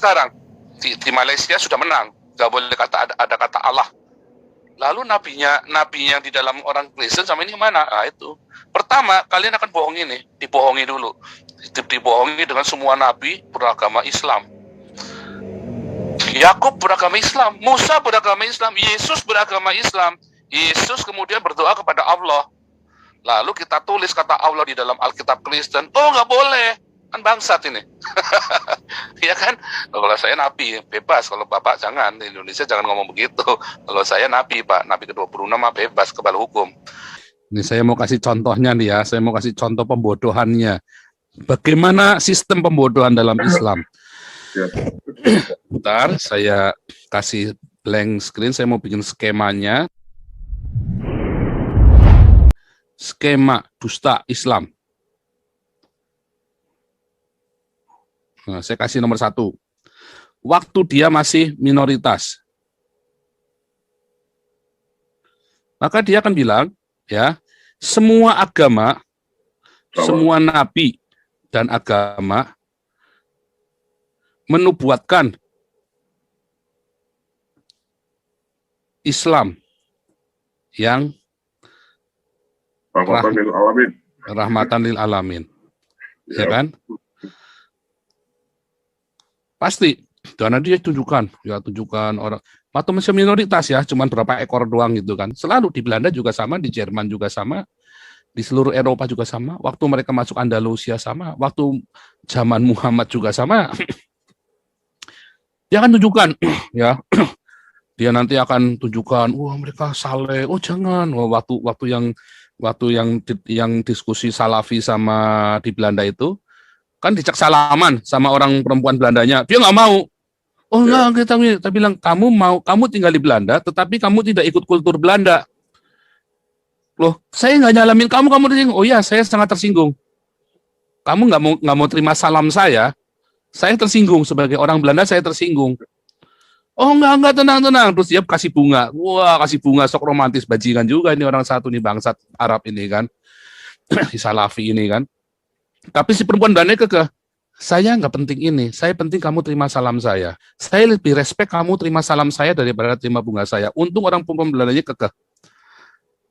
sekarang. Di Malaysia sudah menang, nggak boleh ada kata Allah. Lalu nabi yang di dalam orang Kristen sama ini mana? Itu. Pertama, kalian akan bohongi nih, dibohongi dulu. Dibohongi dengan semua nabi beragama Islam. Yakub beragama Islam, Musa beragama Islam, Yesus beragama Islam. Yesus kemudian berdoa kepada Allah. Lalu kita tulis kata Allah di dalam Alkitab Kristen. Oh, nggak boleh. Kan bangsat ini. Ya kan? Kalau saya nabi, bebas. Kalau Bapak jangan. Di Indonesia jangan ngomong begitu. Kalau saya nabi, Pak. Nabi ke-26 bebas kebal hukum. Ini saya mau kasih contohnya nih ya. Saya mau kasih contoh pembodohannya. Bagaimana sistem pembodohan dalam Islam. Bentar, saya kasih blank screen. Saya mau bikin skemanya. Skema dusta Islam. Nah, saya kasih nomor 1. Waktu dia masih minoritas. Maka dia akan bilang, ya, semua agama, semua nabi dan agama menubuatkan Islam yang rahmatan lil alamin. Ya kan? Pasti, karena dia tunjukkan orang, atau masih minoritas ya, cuman berapa ekor doang gitu kan. Selalu di Belanda juga sama, di Jerman juga sama, di seluruh Eropa juga sama, waktu mereka masuk Andalusia sama, waktu zaman Muhammad juga sama. Dia akan tunjukkan, ya, dia nanti akan tunjukkan, wah mereka saleh, oh jangan, waktu yang diskusi Salafi sama di Belanda itu, kan dicek salaman sama orang perempuan Belandanya, dia nggak mau. Oh enggak, kita bilang kamu tinggal di Belanda, tetapi kamu tidak ikut kultur Belanda. Loh, saya nggak nyalamin kamu tersinggung. Oh iya, saya sangat tersinggung. Kamu nggak mau terima salam saya tersinggung sebagai orang Belanda, saya tersinggung. Oh enggak, tenang. Terus dia kasih bunga. Wah, kasih bunga, sok romantis, bajingan juga ini orang satu nih, bangsat Arab ini kan, si Salafi ini kan. Tapi si perempuan Belanda kekeh, saya nggak penting ini, saya penting kamu terima salam saya. Saya lebih respect kamu terima salam saya daripada terima bunga saya. Untung orang perempuan Belandanya kekeh.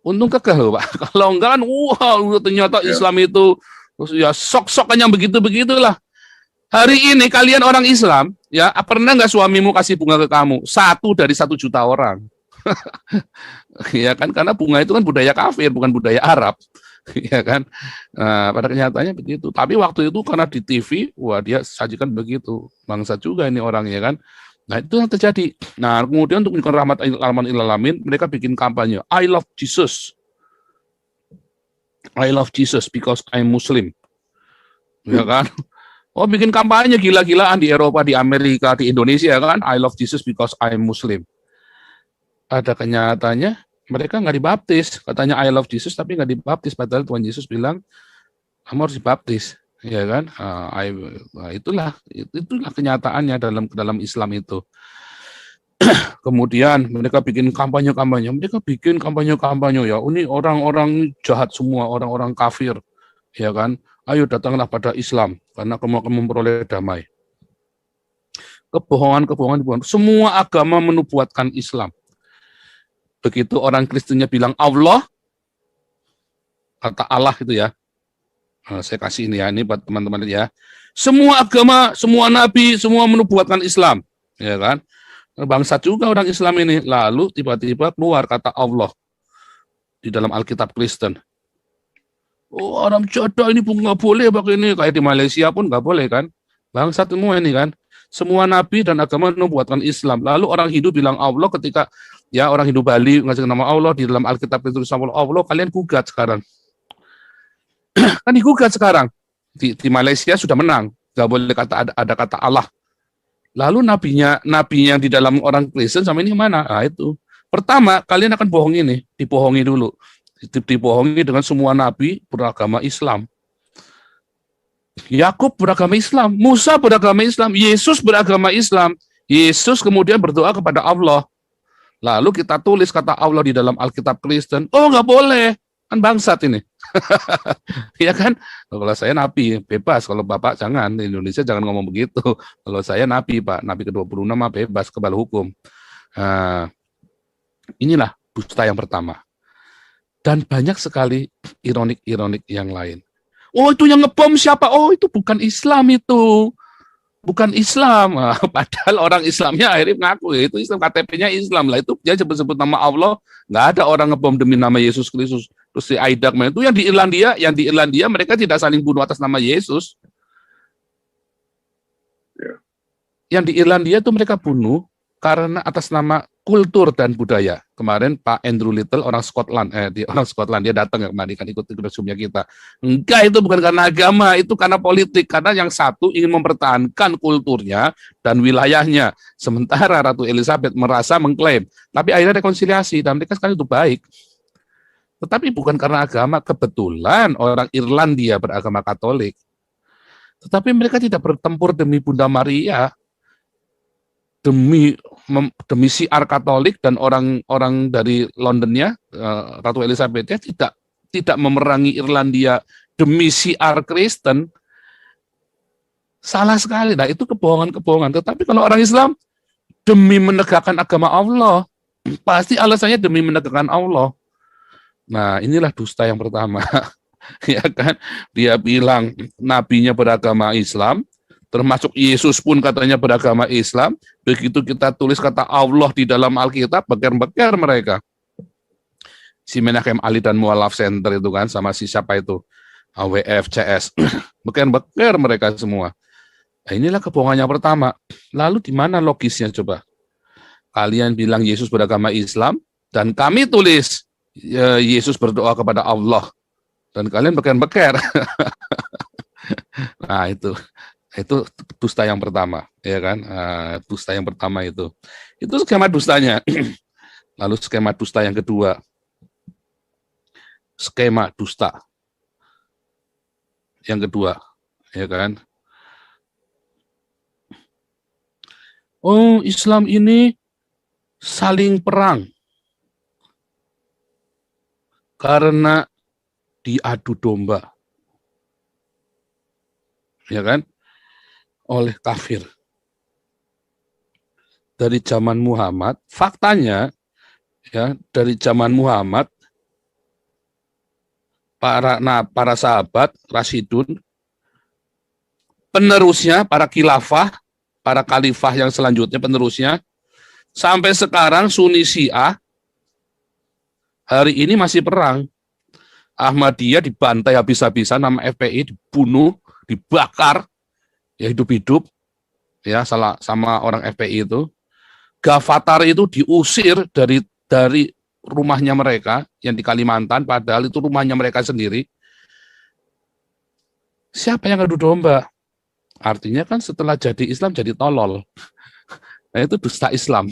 Untung kekeh loh Pak. Kalau enggak kan, wah ternyata Islam itu ya sok-sokan yang begitu-begitulah. Hari ini kalian orang Islam, ya pernah nggak suamimu kasih bunga ke kamu? 1 dari 1 juta orang. Ya kan, karena bunga itu kan budaya kafir, bukan budaya Arab. Ya kan, nah, pada kenyataannya begitu. Tapi waktu itu karena di TV, wah dia sajikan begitu, bangsa juga ini orangnya kan. Nah itu yang terjadi. Nah kemudian untuk menunjukkan rahmatan lil alamin, mereka bikin kampanye, I love Jesus because I'm Muslim, ya kan. Oh bikin kampanye gila-gilaan di Eropa, di Amerika, di Indonesia kan, I love Jesus because I'm Muslim. Ada kenyataannya mereka nggak dibaptis, katanya I love Jesus tapi nggak dibaptis, padahal Tuhan Yesus bilang kamu harus dibaptis, ya kan? Nah, itulah kenyataannya dalam Islam itu. Kemudian mereka bikin kampanye, ya ini orang-orang jahat semua, orang-orang kafir, ya kan? Ayo datanglah pada Islam karena kamu akan memperoleh damai. Kebohongan. Semua agama menubuatkan Islam. Begitu orang Kristennya bilang Allah, kata Allah itu ya. Nah, saya kasih ini ya, ini buat teman-teman ya. Semua agama, semua nabi, semua menubuatkan Islam, ya kan? Bangsat juga orang Islam ini. Lalu tiba-tiba keluar kata Allah di dalam Alkitab Kristen. Oh, orang jodoh ini pun nggak boleh begini, kayak di Malaysia pun nggak boleh kan? Bangsat semua ini kan? Semua nabi dan agama menubuatkan Islam. Lalu orang Hindu bilang Allah ketika ya orang Hindu Bali ngasih nama Allah di dalam Alkitab itu sama Allah, kalian gugat sekarang. Kan digugat sekarang. Di Malaysia sudah menang, nggak boleh ada kata Allah. Lalu nabi yang di dalam orang Kristen sama ini mana? Nah itu. Pertama, kalian akan bohongi nih, dibohongi dulu. Dibohongi dengan semua nabi beragama Islam. Yakub beragama Islam, Musa beragama Islam, Yesus beragama Islam. Yesus kemudian berdoa kepada Allah. Lalu kita tulis kata Allah di dalam Alkitab Kristen. Oh nggak boleh, kan bangsat ini. Ya kan? Kalau saya nabi, bebas. Kalau Bapak jangan, di Indonesia jangan ngomong begitu. Kalau saya nabi, Pak, nabi ke-26 mah bebas, kebal hukum. Nah, inilah dusta yang pertama. Dan banyak sekali ironik-ironik yang lain. Oh, itu yang ngebom siapa? Oh, itu bukan Islam itu. Bukan Islam. Nah, padahal orang Islamnya akhirnya ngaku, ya, itu Islam, KTP-nya Islam lah. Itu dia sebut-sebut nama Allah. Nggak ada orang ngebom demi nama Yesus Kristus. Terus si Aidak, itu yang di Irlandia mereka tidak saling bunuh atas nama Yesus. Ya. Yang di Irlandia itu mereka bunuh karena atas nama kultur dan budaya. Kemarin Pak Andrew Little, orang Scotland, dia datang ya kemarin, kan ikut Zoom-nya kita. Enggak, itu bukan karena agama, itu karena politik. Karena yang satu ingin mempertahankan kulturnya dan wilayahnya. Sementara Ratu Elizabeth merasa mengklaim. Tapi akhirnya rekonsiliasi, dan mereka sekarang itu baik. Tetapi bukan karena agama, kebetulan orang Irlandia beragama Katolik. Tetapi mereka tidak bertempur demi Bunda Maria, demi siar Katolik, dan orang dari Londonnya, Ratu Elizabeth tidak memerangi Irlandia demi siar Kristen. Salah sekali. Nah, itu kebohongan. Tetapi kalau orang Islam demi menegakkan agama Allah, pasti alasannya demi menegakkan Allah. Nah, inilah dusta yang pertama. Ya kan? Dia bilang nabinya beragama Islam, termasuk Yesus pun katanya beragama Islam. Begitu kita tulis kata Allah di dalam Alkitab, beker-beker mereka. Si Menachem Ali dan Mualaf Center itu kan, sama si siapa itu, AWF, CS, beker-beker mereka semua. Nah, inilah kebohongan yang pertama. Lalu di mana logisnya coba? Kalian bilang Yesus beragama Islam, dan kami tulis Yesus berdoa kepada Allah, dan kalian beker-beker. Nah, itu dusta yang pertama, ya kan? Dusta yang pertama itu skema dustanya. Lalu skema dusta yang kedua, skema dusta yang kedua, ya kan? Oh, Islam ini saling perang karena diadu domba, ya kan? Oleh kafir. Dari zaman Muhammad, faktanya ya, dari zaman Muhammad para sahabat Rasyidun, penerusnya para khilafah, para khalifah yang selanjutnya penerusnya, sampai sekarang Sunni Syiah hari ini masih perang. Ahmadiyah dibantai habis-habisan, nama FPI dibunuh, dibakar, ya hidup-hidup, ya sama orang FPI itu. Gavatar itu diusir dari rumahnya mereka yang di Kalimantan, padahal itu rumahnya mereka sendiri. Siapa yang adu domba? Artinya kan setelah jadi Islam jadi tolol. Nah, itu dusta Islam.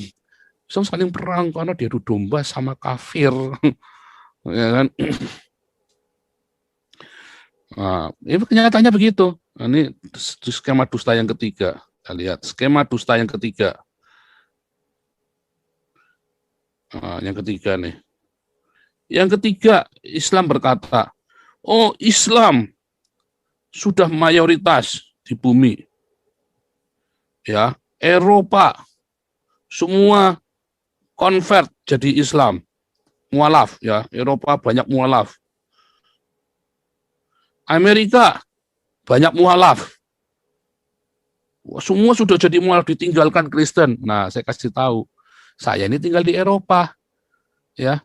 Islam saling perang karena diadu domba sama kafir. Ya kan? Nah, itu kenyataannya begitu. Nah, ini skema dusta yang ketiga. Kita lihat skema dusta yang ketiga. Nah, yang ketiga nih. Yang ketiga, Islam berkata, oh Islam sudah mayoritas di bumi. Ya, Eropa semua convert jadi Islam. Mualaf ya, Eropa banyak mualaf. Amerika banyak mualaf. Semua sudah jadi mualaf, ditinggalkan Kristen. Nah, saya kasih tahu, saya ini tinggal di Eropa. Ya.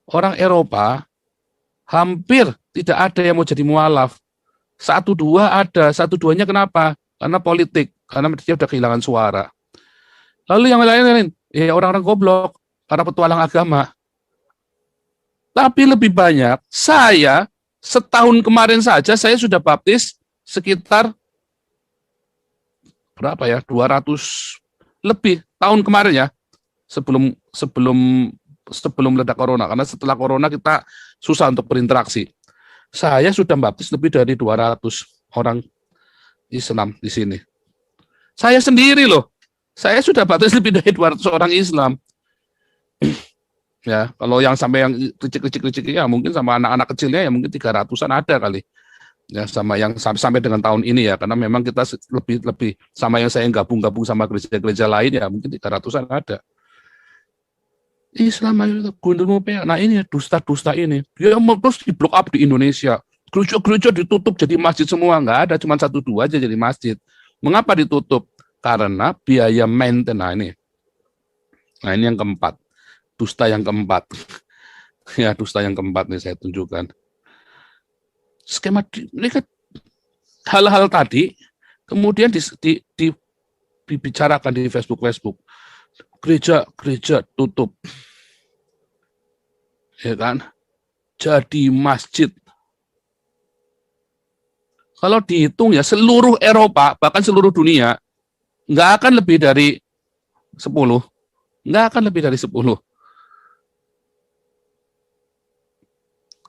Orang Eropa hampir tidak ada yang mau jadi mualaf. Satu dua ada, satu duanya kenapa? Karena politik, karena dia sudah kehilangan suara. Lalu yang lain-lain, ya orang-orang goblok, para petualang agama. Tapi lebih banyak, saya setahun kemarin saja saya sudah baptis sekitar berapa ya? 200 lebih tahun kemarin ya. Sebelum ledak corona, karena setelah corona kita susah untuk berinteraksi. Saya sudah baptis lebih dari 200 orang Islam di sini. Saya sendiri loh. Saya sudah baptis lebih dari 200 orang Islam. Ya, kalau yang sampai yang kecil-kecil ya mungkin sama anak-anak kecilnya ya mungkin 300-an ada kali. Ya, sama yang sampai dengan tahun ini ya, karena memang kita lebih lebih sama yang saya gabung-gabung sama gereja-gereja lain ya mungkin 300-an ada. Islam ayo gundulmu PA. Nah ini dusta-dusta ini. Dia mau terus di block up di Indonesia. Gereja-gereja ditutup jadi masjid semua, nggak ada, cuma 1-2 aja jadi masjid. Mengapa ditutup? Karena biaya maintenance. Nah ini. Nah ini yang keempat. Dusta yang keempat. Ya, dusta yang keempat nih saya tunjukkan. Skema ini kan hal-hal tadi kemudian dibicarakan di Facebook. Gereja tutup. Ya kan? Jadi masjid. Kalau dihitung ya seluruh Eropa, bahkan seluruh dunia, nggak akan lebih dari 10. Nggak akan lebih dari 10.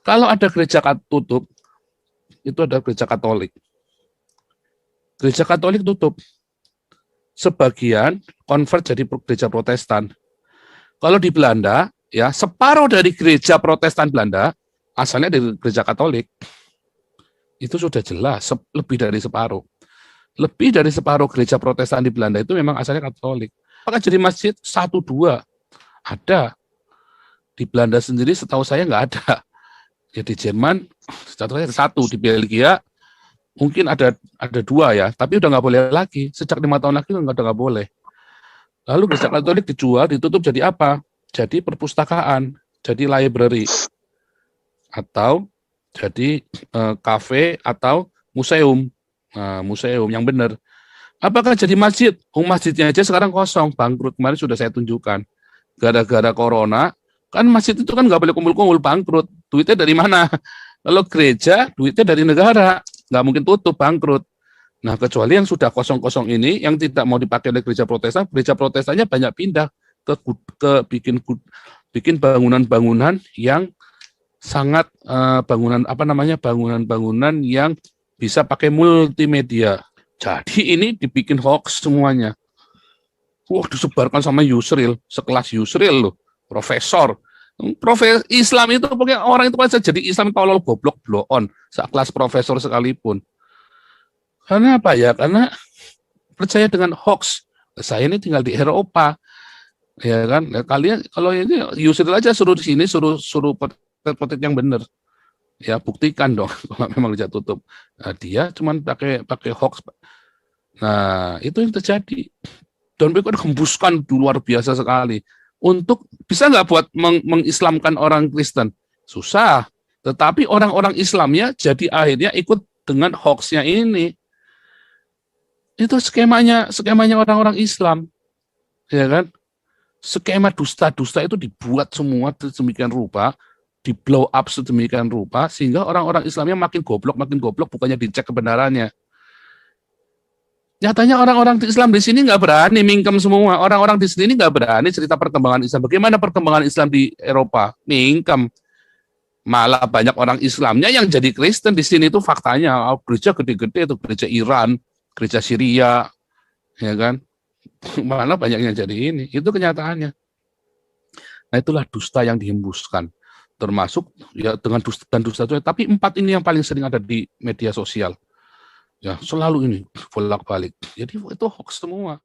Kalau ada gereja tutup, itu ada gereja Katolik. Gereja Katolik tutup. Sebagian convert jadi gereja Protestan. Kalau di Belanda, ya separuh dari gereja Protestan Belanda asalnya dari gereja Katolik. Itu sudah jelas, lebih dari separuh. Lebih dari separuh gereja Protestan di Belanda itu memang asalnya Katolik. Apakah jadi masjid 1-2? Ada. Di Belanda sendiri setahu saya nggak ada. Ya di Jerman setahu saya 1, di Belgia mungkin ada 2 ya, tapi udah nggak boleh lagi. Sejak 5 tahun lagi udah nggak boleh. Lalu gereja Katolik dijual, ditutup jadi apa? Jadi perpustakaan, jadi library, atau jadi kafe atau museum. Nah, museum yang benar. Apakah jadi masjid? Masjidnya aja sekarang kosong, bangkrut. Kemarin sudah saya tunjukkan. Gara-gara corona, kan masjid itu kan nggak boleh kumpul-kumpul, bangkrut. Duitnya dari mana? Kalau gereja, duitnya dari negara. Nggak mungkin tutup, bangkrut. Nah, kecuali yang sudah kosong-kosong ini, yang tidak mau dipakai oleh gereja Protestannya banyak pindah ke bikin bangunan-bangunan yang sangat bangunan-bangunan yang bisa pakai multimedia. Jadi ini dibikin hoax semuanya. Wah, disebarkan sama Yusril, sekelas Yusril loh, profesor. Islam itu pokoknya orang itu bisa jadi Islam tolol goblok bloon, sekelas profesor sekalipun. Karena apa ya? Karena percaya dengan hoax. Saya ini tinggal di Eropa, ya kan? Ya, kalian kalau ini Yusril aja suruh di sini, suruh potet yang benar. Ya buktikan dong kalau memang dia tutup. Nah, dia cuma pakai hoax. Nah itu yang terjadi. Dan mereka hembuskan luar biasa sekali. Untuk bisa nggak buat mengislamkan orang Kristen? Susah. Tetapi orang-orang Islamnya jadi akhirnya ikut dengan hoaxnya ini. Itu skemanya orang-orang Islam, ya kan? Skema dusta-dusta itu dibuat semua sedemikian rupa, di blow up sedemikian rupa, sehingga orang-orang Islamnya makin goblok, bukannya dicek kebenarannya. Nyatanya orang-orang Islam di sini nggak berani mingkem semua. Orang-orang di sini nggak berani cerita perkembangan Islam. Bagaimana perkembangan Islam di Eropa? Mingkem. Malah banyak orang Islamnya yang jadi Kristen di sini itu faktanya. Gereja gede-gede itu gereja Iran, gereja Syria, ya kan? Malah banyak yang jadi ini. Itu kenyataannya. Nah itulah dusta yang dihembuskan. Termasuk ya dengan dusta dan dusta itu. Tapi 4 ini yang paling sering ada di media sosial. Ya, selalu ini bolak-balik. Jadi itu hoax semua.